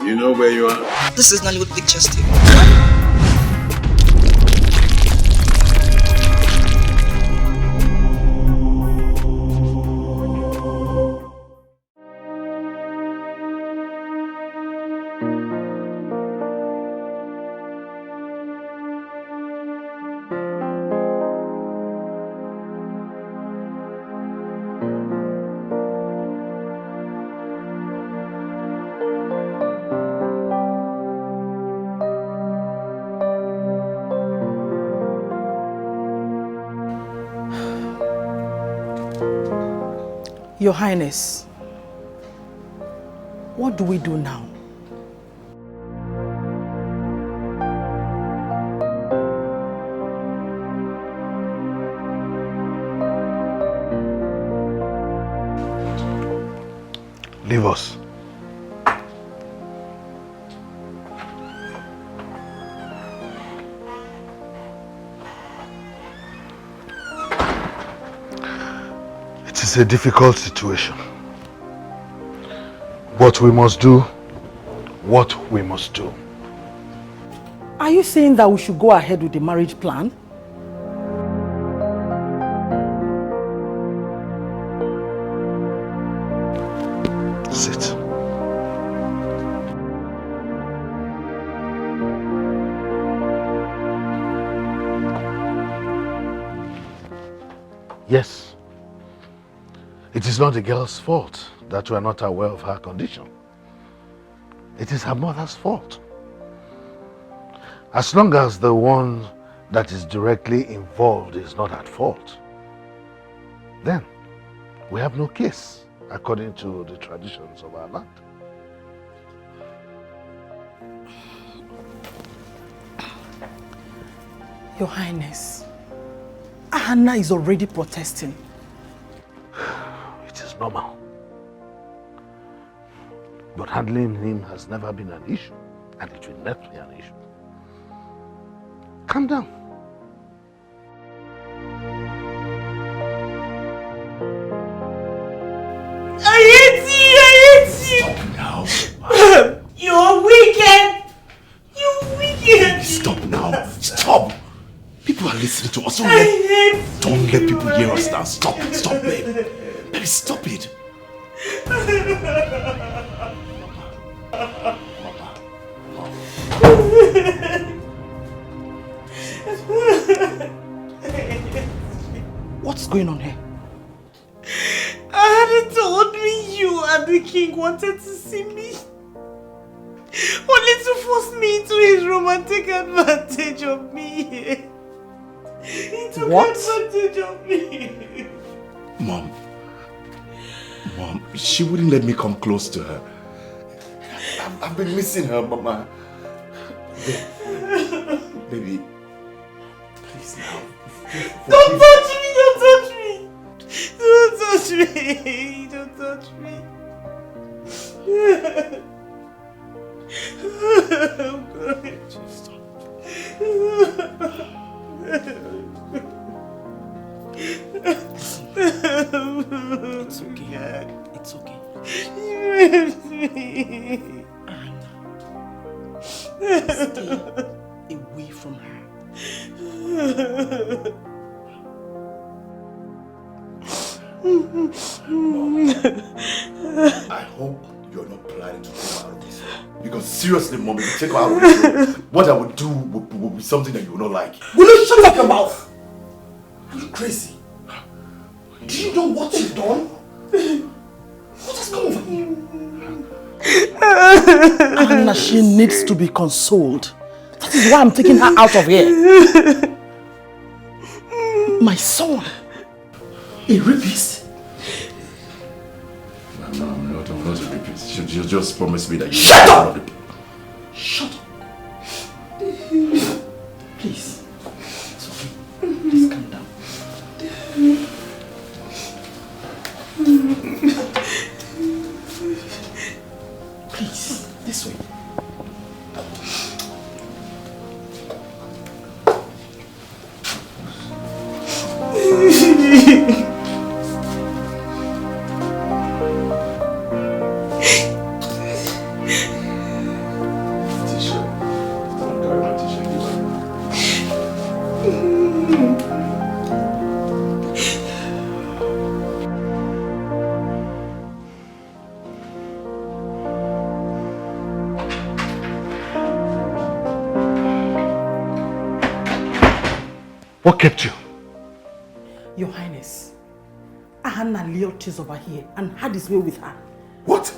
You know where you are? This is Nollywood Pictures TV. Your Highness, what do we do now? Leave us. It's a difficult situation. What we must do. Are you saying that we should go ahead with the marriage plan? Sit. Yes. It is not the girl's fault that we are not aware of her condition. It is her mother's fault. As long as the one that is directly involved is not at fault, then we have no case according to the traditions of our land. Your Highness, Hannah is already protesting. It is normal. But handling him has never been an issue, and it will never be an issue. Calm down. I hate you! Stop now. You're wicked! You're wicked! Stop now. Stop! People are listening to us. Don't let people hear us now. Stop, babe. Baby, stop it. What's going on here? I hadn't told me you and the king wanted to see me. Only to force me into his romantic advantage of me. He took advantage of me. Mom, she wouldn't let me come close to her. I've been missing her, Mama. Baby, please now. Don't touch me! Don't touch me! Don't touch me! Don't touch me! Oh God. It's okay. It's okay. Anna, stay away from her. Mom, I hope you're not planning to take her out of this room. Because seriously, Mom, if you take her out of this room, what I would do would be something that you will not like. Will you shut up your mouth? Are you crazy? Do you know what you've done? What has come over you? Anna, she needs to be consoled. That is why I'm taking her out of here. My son. A rapist? No, I'm not a rapist. She just promised me that you Shut up! Shut up. Please. It's okay. Please calm down. Please, this way. What kept you? Your Highness, Ahana lured Chizoba here and had his way with her. What?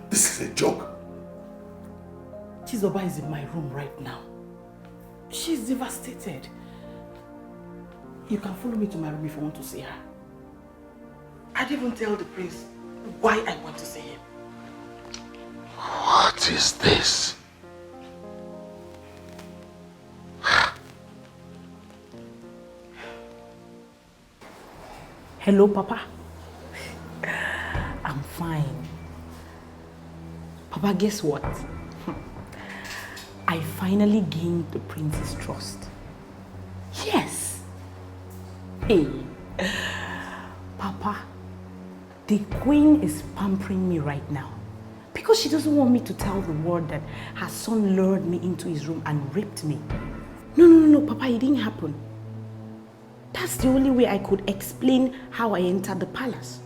This is a joke. Chizoba is in my room right now. She's devastated. You can follow me to my room if you want to see her. I didn't even tell the prince why I want to see him. What is this? Hello, Papa. I'm fine. Papa, guess what? I finally gained the prince's trust. Yes. Hey. Papa, the queen is pampering me right now because she doesn't want me to tell the world that her son lured me into his room and raped me. No, Papa, it didn't happen. That's the only way I could explain how I entered the palace.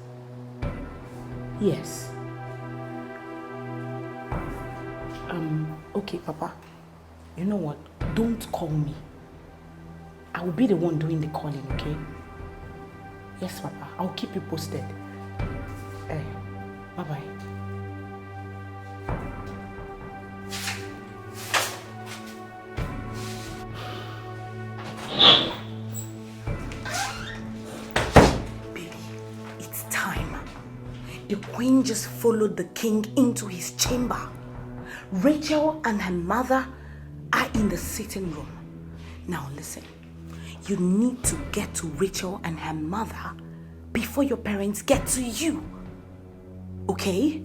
Yes. Okay, Papa. You know what? Don't call me. I will be the one doing the calling, okay? Yes, Papa. I'll keep you posted. Bye-bye. The queen just followed the king into his chamber. Rachel and her mother are in the sitting room. Now listen, you need to get to Rachel and her mother before your parents get to you. Okay?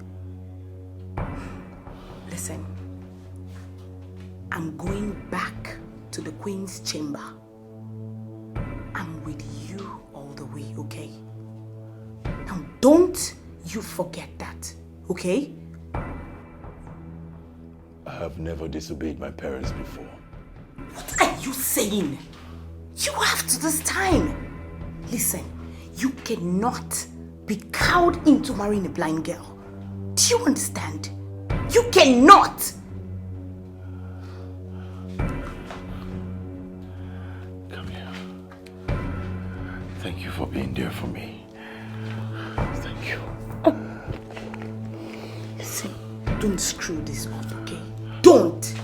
Listen, I'm going back to the queen's chamber. I'm with you all the way, okay? Now don't you forget that, okay? I have never disobeyed my parents before. What are you saying? You have to this time. Listen, you cannot be cowed into marrying a blind girl. Do you understand? You cannot! Come here. Thank you for being there for me. Thank you. Listen, don't screw this up, okay? Don't!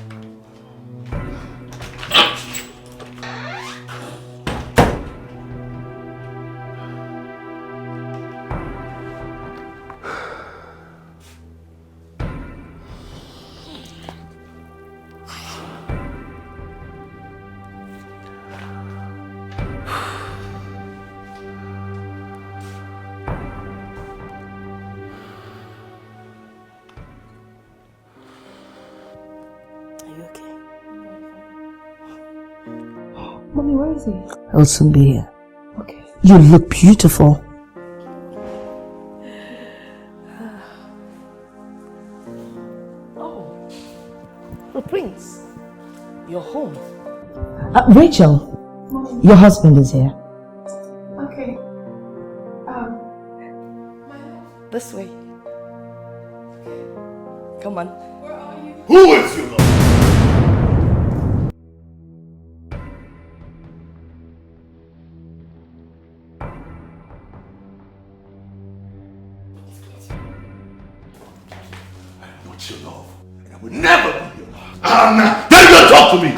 Mommy, where is he? I'll soon be here. Okay. You look beautiful. Oh, the prince, you're home. Rachel, your husband is here. Okay. This way. Come on. Where are you? Who is your love? Your love, and I will never be your love. Anna, then you talk to me.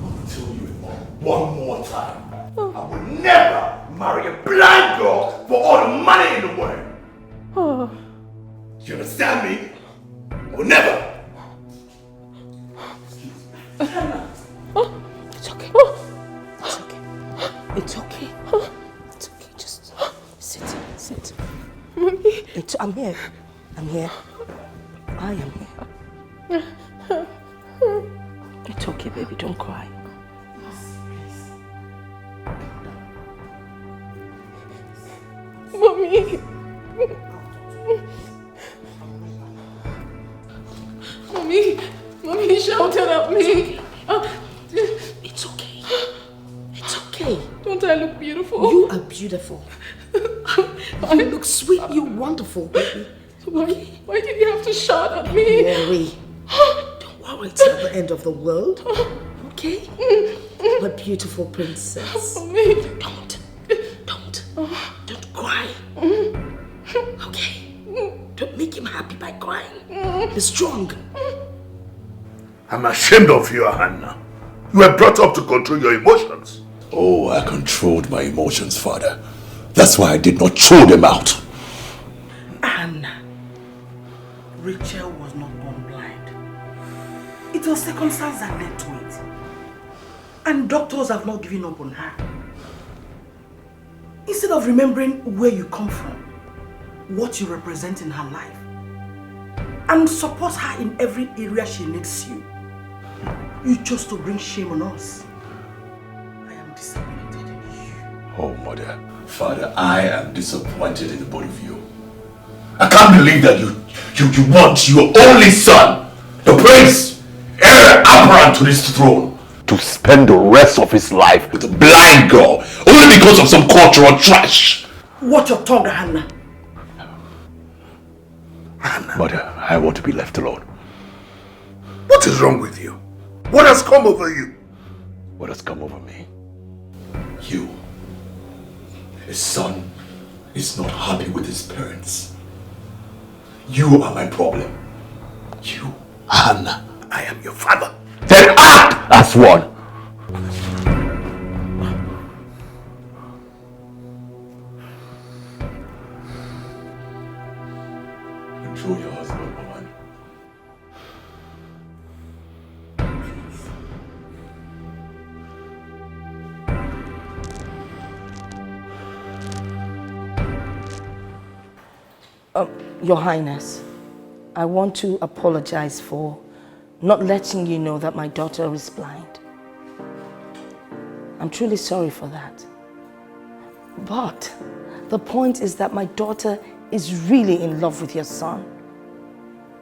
I'll tell you one more time. I will never marry a blind girl for all the money in the world. You understand me? I will never. It's okay. It's okay. It's okay. It's okay. Just sit. Mommy. I'm here. I'm here. I am here. It's okay, baby. Don't cry. Mommy. Mommy shouted at me. It's okay. It's okay. Don't I look beautiful? You are beautiful. You look sweet. You're wonderful, baby. Why did you have to shout at me? Don't worry. Don't worry. It's not the end of the world. Okay? My beautiful princess. Mommy. Don't cry. Okay? Don't make him happy by crying. Be strong. I'm ashamed of you, Hannah. You were brought up to control your emotions. Oh, I controlled my emotions, Father. That's why I did not throw them out. Anna, Rachel was not born blind. It was circumstance that led to it. And doctors have not given up on her. Instead of remembering where you come from, what you represent in her life, and support her in every area she needs you, you chose to bring shame on us. I am disappointed in you. Oh, Mother. Father, I am disappointed in the both of you. I can't believe that you want your only son, the prince, heir apparent to this throne, to spend the rest of his life with a blind girl, only because of some cultural trash. Watch your tongue, Hannah. Mother, I want to be left alone. What is wrong with you? What has come over you? What has come over me? You. His son is not happy with his parents. You are my problem. You. Hannah, I am your father. Then act as one. Control your husband, woman. Your Highness, I want to apologize for not letting you know that my daughter is blind. I'm truly sorry for that. But the point is that my daughter is really in love with your son.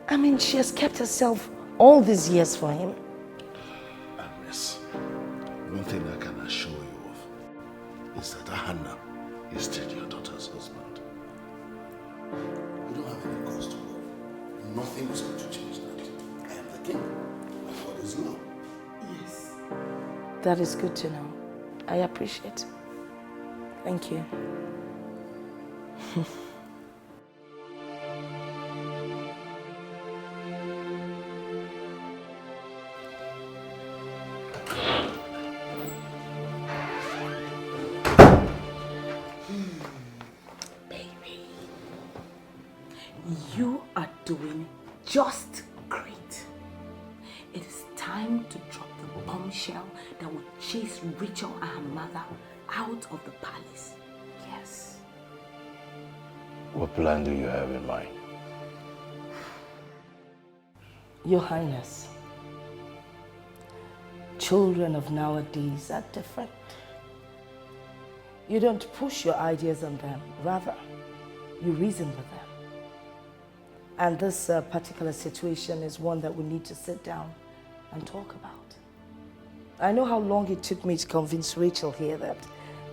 I mean, she has kept herself all these years for him. Agnes, one thing I can assure you of is that Hannah is still your daughter's husband. You don't have any cause to worry. Nothing is going to change that. I am the king. My God is law. Yes. That is good to know. I appreciate it. Thank you. Baby, you are doing just great. It is time to drop the bombshell that will chase Rachel and her mother out of the palace. Yes. What plan do you have in mind? Your Highness, children of nowadays are different. You don't push your ideas on them, rather, you reason with them. And this particular situation is one that we need to sit down and talk about. I know how long it took me to convince Rachel here that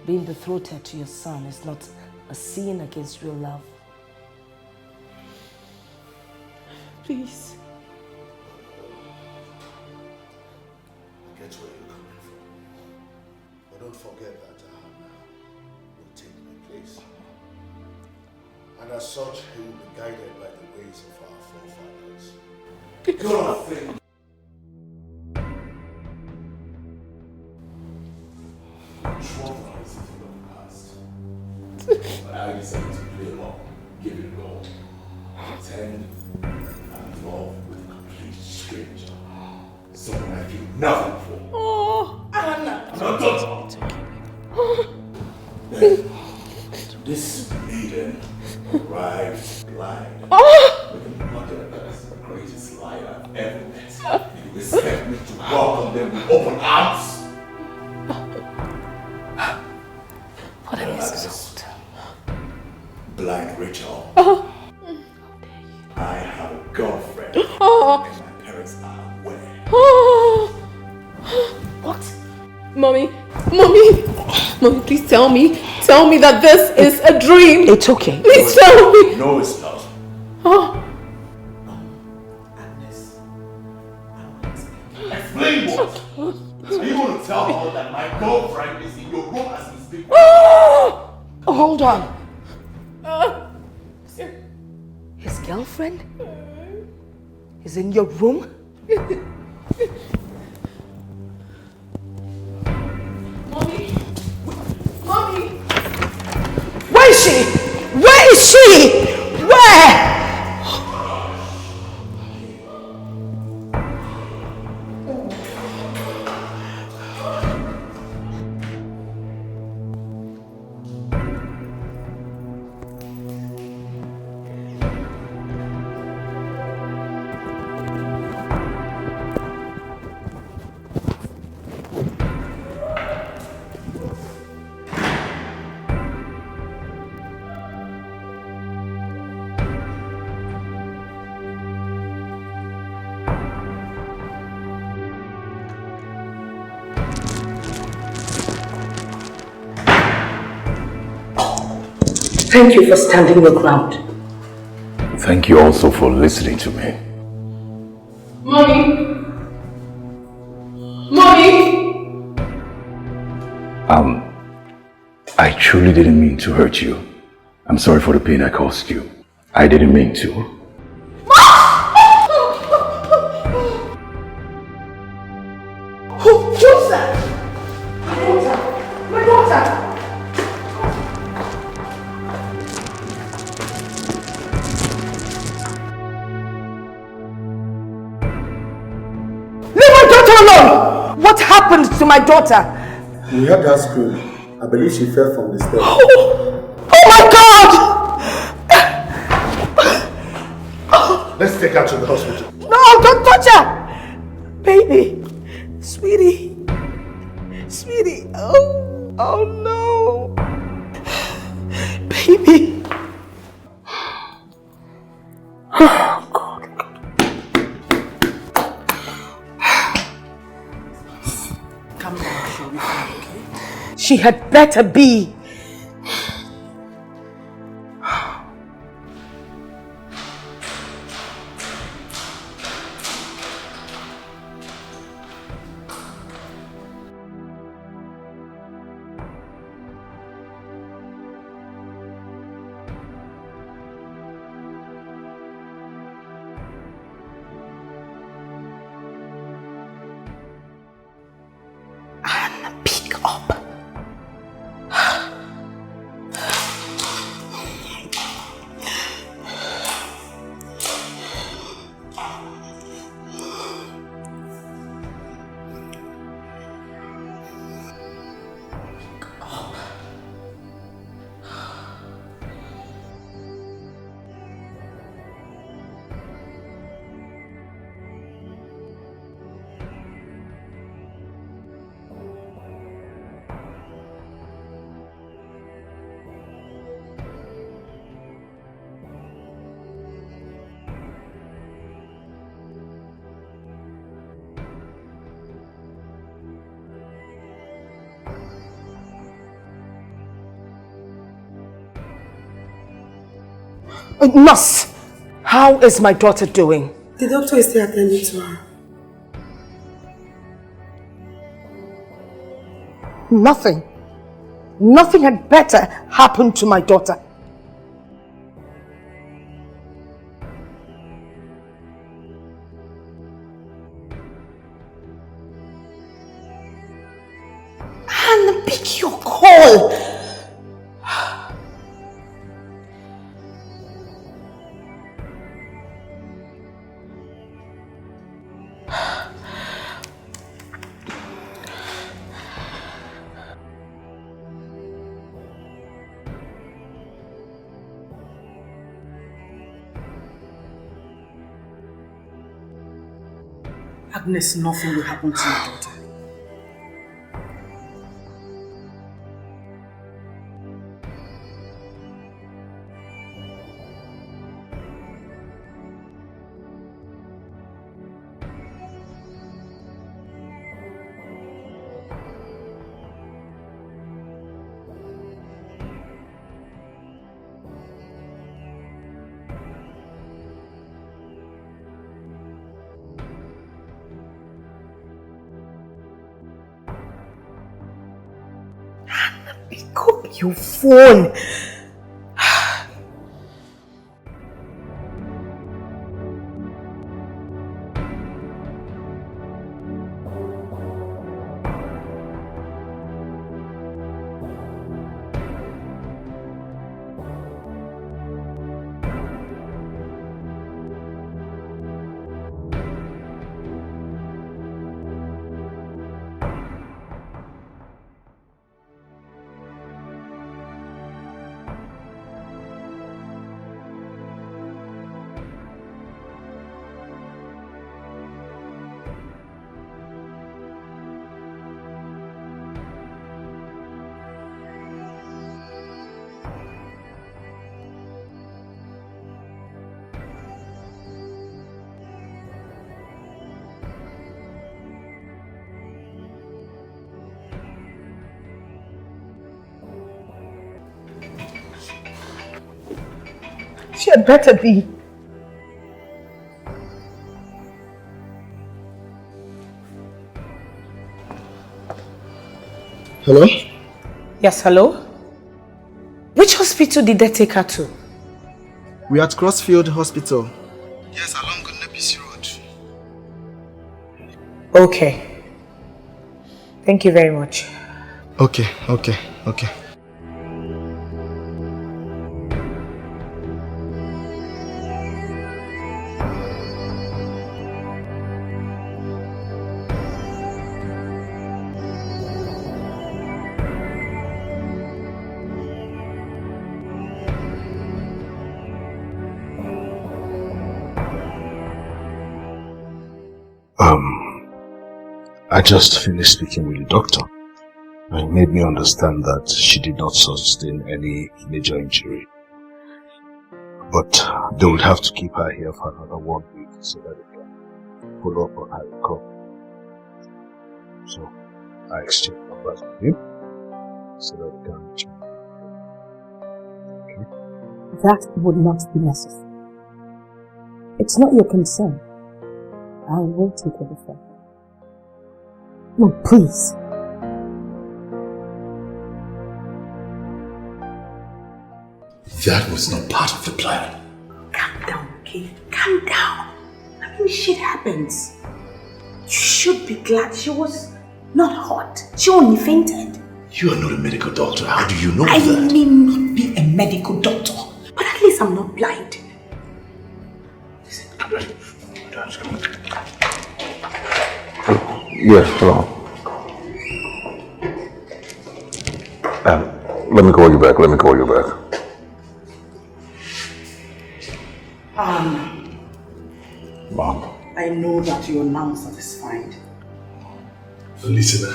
being betrothed to your son is not a sin against real love. Please. I get where you're coming from. But don't forget that Hannah will take my place. And as such, he will be guided by the ways of our forefathers. God, trauma is a thing of the past. But I decided to play along, give it a go. Pretend I'm in love with a complete stranger. Someone I feel nothing for. Oh, Anna! I'm not done. Then, this maiden arrived blind. With a mother that's the greatest liar I've ever met. You expect me to welcome them with open arms? What an insult. Blind Rachel. I have a girlfriend. And my parents are aware. What? Mommy, please tell me that this is a dream. It's okay. Please tell me. No, it's not. Agnes, I will explain. Explain what? Are you going to tell her that my girlfriend is in your room as we speak? Oh, hold on. His girlfriend is in your room? Mommy! Mommy! Where is she? Where is she? Where? Thank you for standing your ground. Thank you also for listening to me. Mommy! Mommy! I truly didn't mean to hurt you. I'm sorry for the pain I caused you. I didn't mean to. Who's that? My daughter! My daughter! Leave my daughter alone! What happened to my daughter? We heard her scream. I believe she fell from the stairs. Oh my God! Let's take her to the hospital. No, don't touch her! Baby, sweetie, sweetie, oh no. Baby. Oh God. Come down, she'll be fine, okay? She had better be. Pick up. Nurse, how is my daughter doing? The doctor is still attending to her. Nothing had better happen to my daughter. And pick your call. Agnes, nothing will happen to your daughter. Pick up your phone. She had better be. Hello? Yes, hello? Which hospital did they take her to? We're at Crossfield Hospital. Yes, along Nepisi Road. Okay. Thank you very much. Okay. I just finished speaking with the doctor, and he made me understand that she did not sustain any major injury. But they would have to keep her here for another 1 week so that they can follow up on her recovery. So I exchanged numbers with him so that we can reach me. Okay? That would not be necessary. It's not your concern. I will take it before. No, please. That was not part of the plan. Calm down, okay? Calm down. I mean, shit happens. You should be glad she was not hot. She only fainted. You are not a medical doctor. How do you know I that? may not be a medical doctor, but at least I'm not blind. Yes, hello. Let me call you back. Mom. I know that you're now satisfied. Listen,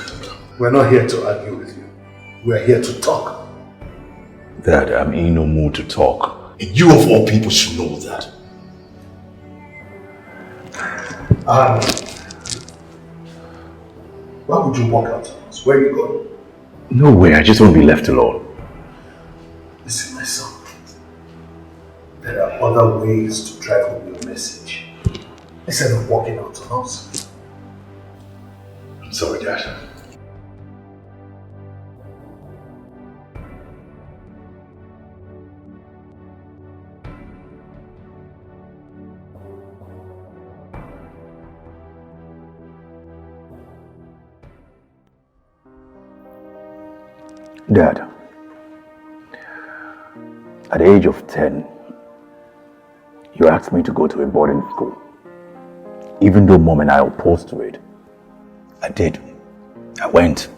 we're not here to argue with you. We're here to talk. Dad, I'm in no mood to talk. And you of all people should know that. Why would you walk out of us? Where are you going? No way, I just want to be left alone. Listen, my son. There are other ways to drive home your message. Instead of walking out on us. I'm sorry, Dad. Dad, at the age of 10, you asked me to go to a boarding school. Even though Mom and I opposed to it, I did. I went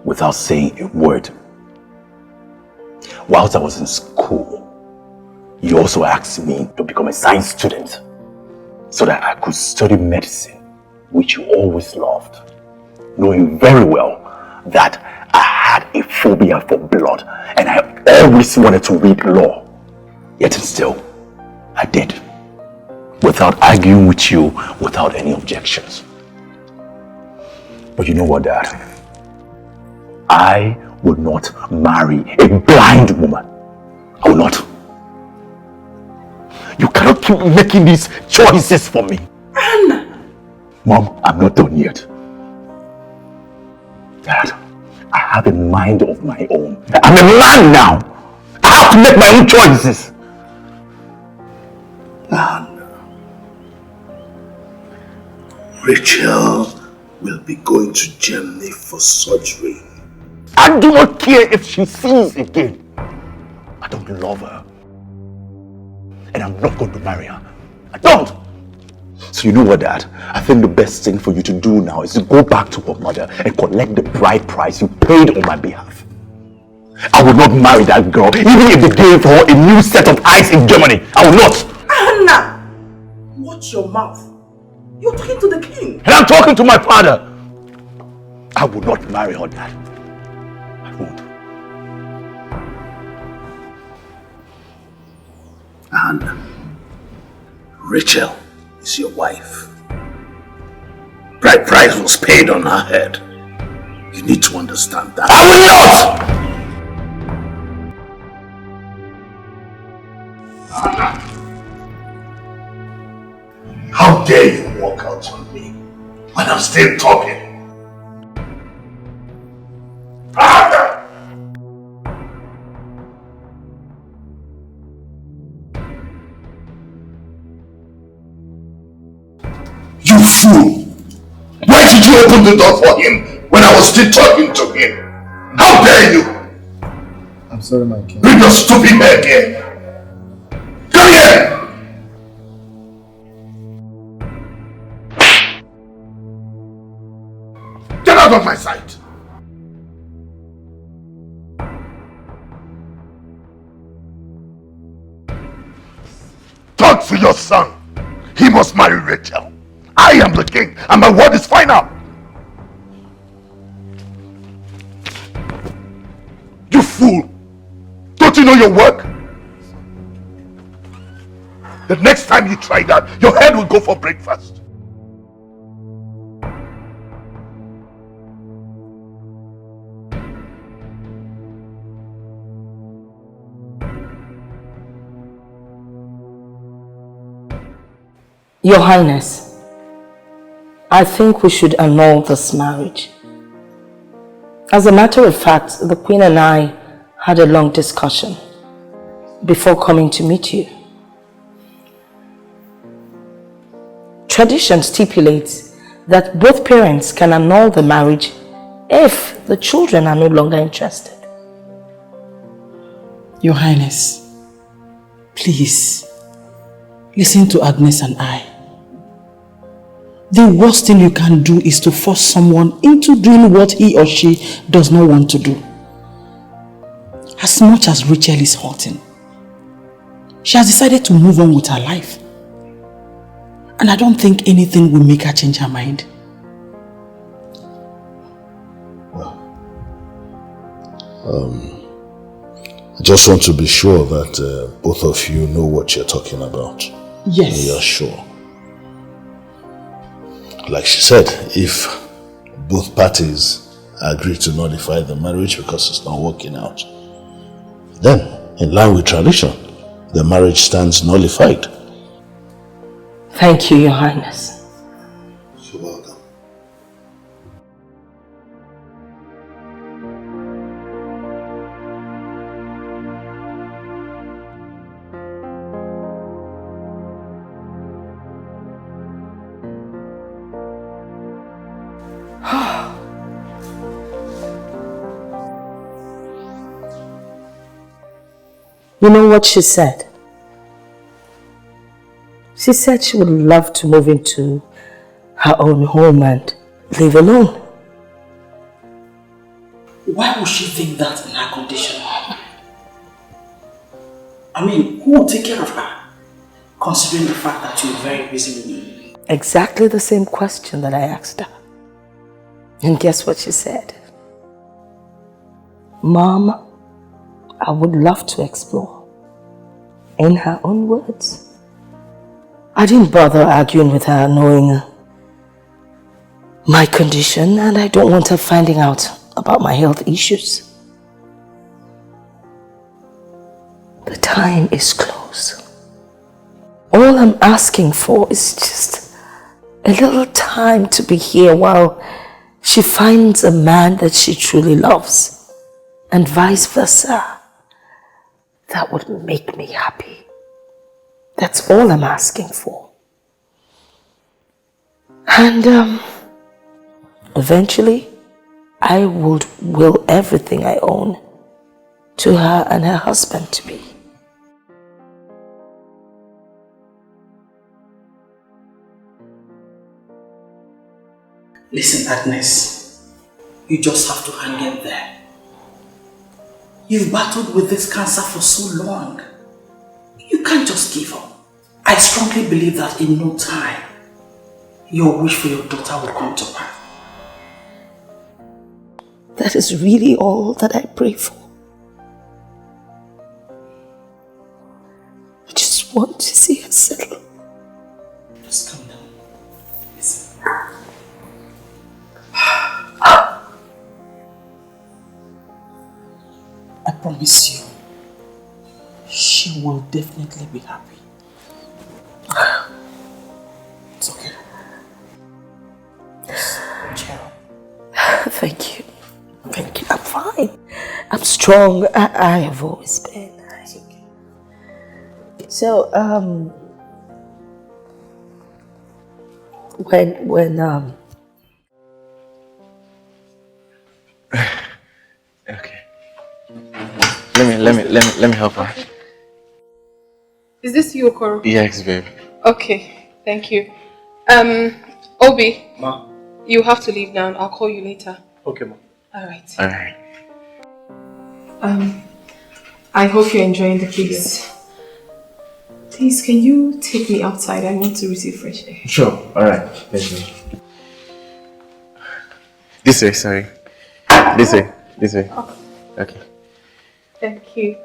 without saying a word. Whilst I was in school, you also asked me to become a science student so that I could study medicine, which you always loved, knowing very well that I had a phobia for blood and I always wanted to read law. Yet still, I did. Without arguing with you, without any objections. But you know what, Dad? I would not marry a blind woman. I will not. You cannot keep making these choices for me. Anna! Mom, I'm not done yet. Dad, I have a mind of my own. I'm a man now. I have to make my own choices. And Rachel will be going to Germany for surgery. I do not care if she sees again. I don't love her. And I'm not going to marry her. I don't. So you know what, Dad? I think the best thing for you to do now is to go back to her mother and collect the bride price you paid on my behalf. I will not marry that girl, even if they gave her a new set of eyes in Germany. I will not. Anna! Watch your mouth. You're talking to the king. And I'm talking to my father. I will not marry her, Dad. I won't. And Rachel is your wife. Bride price was paid on her head. You need to understand that. I will not! Anna, how dare you walk out on me when I'm still talking? Anna! You fool! Why did you open the door for him when I was still talking to him? How dare you! I'm sorry, my king. Bring your stupid head here! Come here! Get out of my sight! Talk to your son. He must marry Rachel. I am the king and my word is final. You fool! Don't you know your work? The next time you try that, your head will go for breakfast. Your Highness, I think we should annul this marriage. As a matter of fact, the Queen and I had a long discussion before coming to meet you. Tradition stipulates that both parents can annul the marriage if the children are no longer interested. Your Highness, please, listen to Agnes and I. The worst thing you can do is to force someone into doing what he or she does not want to do. As much as Rachel is hurting, she has decided to move on with her life. And I don't think anything will make her change her mind. I just want to be sure that both of you know what you're talking about. Yes. You're sure. Like she said, if both parties agree to nullify the marriage because it's not working out, then, in line with tradition, the marriage stands nullified. Thank you, Your Highness. You're welcome. You know what she said? She said she would love to move into her own home and live alone. Why would she think that in her condition? I mean, who will take care of her? Considering the fact that you're a very busy woman. Exactly the same question that I asked her. And guess what she said? Mom, I would love to explore. In her own words. I didn't bother arguing with her knowing my condition, and I don't want her finding out about my health issues. The time is close. All I'm asking for is just a little time to be here while she finds a man that she truly loves, and vice versa, that would make me happy. That's all I'm asking for. And eventually, I would will everything I own to her and her husband to be. Listen, Agnes, you just have to hang in there. You've battled with this cancer for so long. You can't just give up. I strongly believe that in no time, your wish for your daughter will come to pass. That is really all that I pray for. I just want to see her settle. Just calm down. Listen. I promise you, she will definitely be happy. It's okay. Just cheer up. Thank you. Thank you. I'm fine. I'm strong. I have always been. It's okay. So, when Okay. Let me help her. Is this you, Okoro? Yes, babe. Okay, thank you. Obi. Ma. You have to leave now. I'll call you later. Okay, ma. Alright. Alright. I hope you're enjoying the place. Please, can you take me outside? I want to receive fresh air. Sure. Alright. Thank you. This way, sorry. This way. This way. Oh. Okay. Thank you.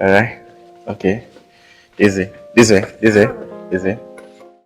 Alright. Okay. Easy. This way. This way. This way.